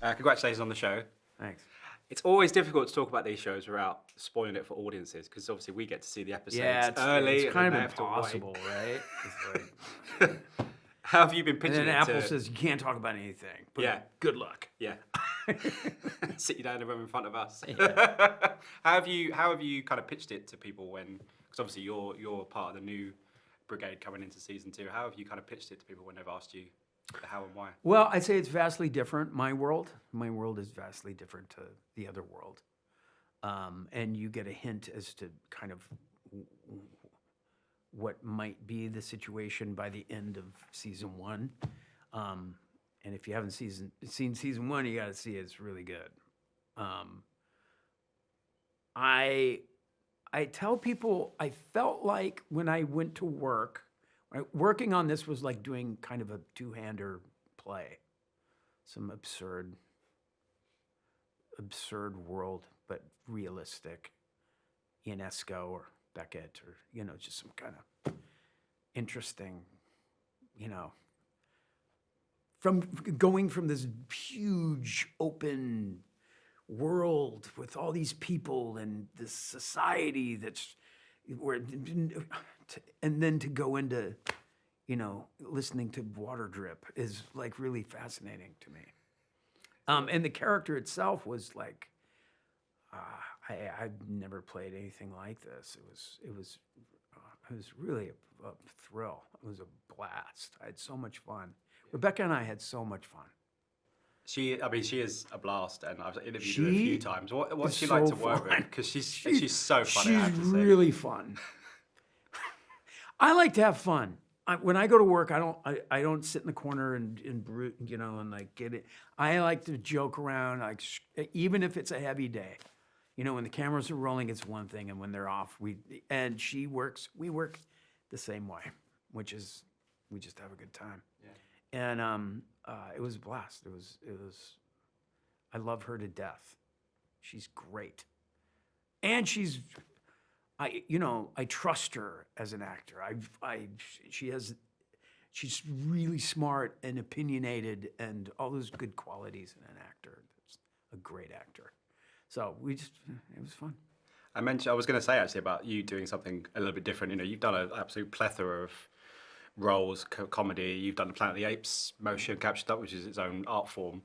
Congratulations on the show. Thanks. It's always difficult to talk about these shows without spoiling it for audiences, because obviously we get to see the episodes early. It's kind and of then they have to wait. impossible, right? It's like, How have you been and pitching then it Apple to... says you can't talk about anything. But Yeah. good luck. Yeah. Sit you down in the room in front of us. Yeah. How have you kind of pitched it to people when... Because obviously you're part of the new brigade coming into season 2. How have you kind of pitched it to people when they've asked you the how and why? Well, I'd say it's vastly different. My world is vastly different to the other world. And you get a hint as to kind of what might be the situation by the end of season 1. And if you haven't seen season 1, you got to see it. It's really good. I tell people I felt like when I went to work, working on this was like doing kind of a two-hander play. Some absurd world, but realistic. Ionesco or Beckett or, just some kind of interesting, from going from this huge open world with all these people and this society and then to go into, listening to water drip is like really fascinating to me. And the character itself was like, I've never played anything like this. It was really a thrill. It was a blast. I had so much fun. Rebecca and I had so much fun. She is a blast, and I've interviewed her a few times. What's she like to work with? Because she's so funny. She's really fun. I like to have fun. When I go to work, I don't sit in the corner and brute, and like get it. I like to joke around, like even if it's a heavy day. When the cameras are rolling, it's one thing, and when they're off, we work the same way, which is we just have a good time. Yeah. And it was a blast. It was. I love her to death. She's great, and she's. I trust her as an actor. She's really smart and opinionated and all those good qualities in an actor. That's a great actor. So it was fun. I was going to say actually about you doing something a little bit different. You've done an absolute plethora of roles, comedy. You've done the Planet of the Apes motion capture stuff, which is its own art form.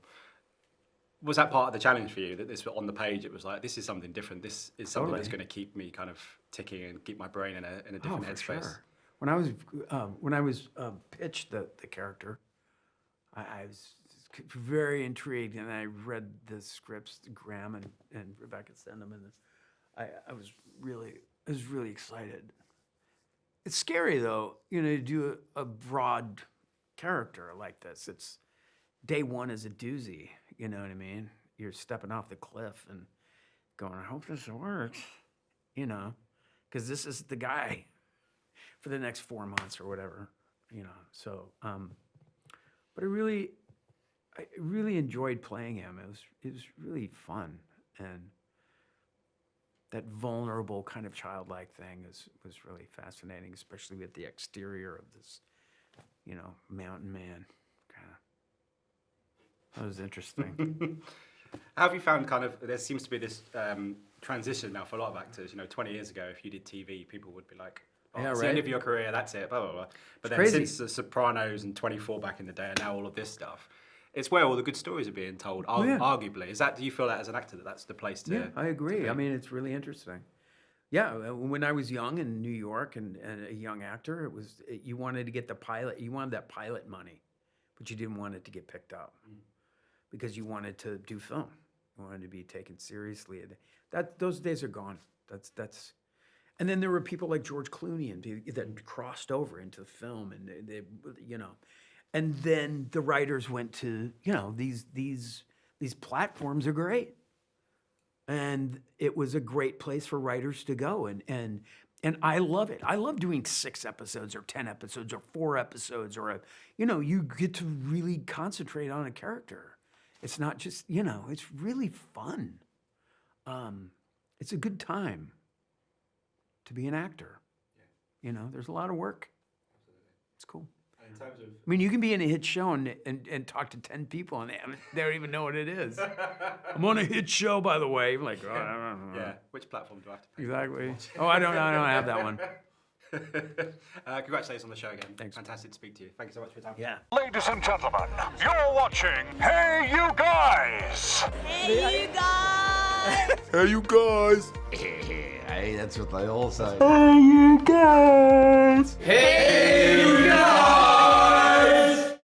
Was that part of the challenge for you, that this was on the page, it was like, this is something different, this is something that's going to keep me kind of ticking and keep my brain in a different headspace? Sure. When I was pitched the character, I was very intrigued, and I read the scripts, Graham and Rebecca sent them, and I was really excited. It's scary though, to do a broad character like this. It's day one is a doozy. You know what I mean? You're stepping off the cliff and going, I hope this works, because this is the guy for the next 4 months or whatever, So, but I really enjoyed playing him. It was really fun, and that vulnerable kind of childlike thing was really fascinating, especially with the exterior of this, mountain man. That was interesting. How have you found there seems to be this transition now for a lot of actors. 20 years ago, if you did TV, people would be like, it's the end of your career, that's it, blah, blah, blah. But then since The Sopranos and 24 back in the day, and now all of this stuff, it's where all the good stories are being told, arguably. Do you feel that as an actor, that's the place to... Yeah, I agree. I mean, it's really interesting. Yeah, when I was young in New York and a young actor, you wanted to get the pilot, you wanted that pilot money, but you didn't want it to get picked up. Because you wanted to do film, you wanted to be taken seriously. Those days are gone. That's, and then there were people like George Clooney that crossed over into film, and they and then the writers went to these platforms are great, and it was a great place for writers to go, and I love it. I love doing 6 episodes or 10 episodes or 4 episodes or you get to really concentrate on a character. It's not just, it's really fun. It's a good time to be an actor. Yeah. There's a lot of work. Absolutely. It's cool. In terms of... I mean, you can be in a hit show and talk to 10 people and they don't even know what it is. I'm on a hit show, by the way. I'm like, oh, I don't know. Yeah, which platform do I have to pay? Exactly. Oh, I don't have that one. Congratulations on the show again. Thanks. Fantastic to speak to you. Thank you so much for your time. Yeah. Ladies and gentlemen, you're watching Hey You Guys! Hey, you guys! Hey, you guys! Hey, that's what they all say. Hey, you guys! Hey, you guys!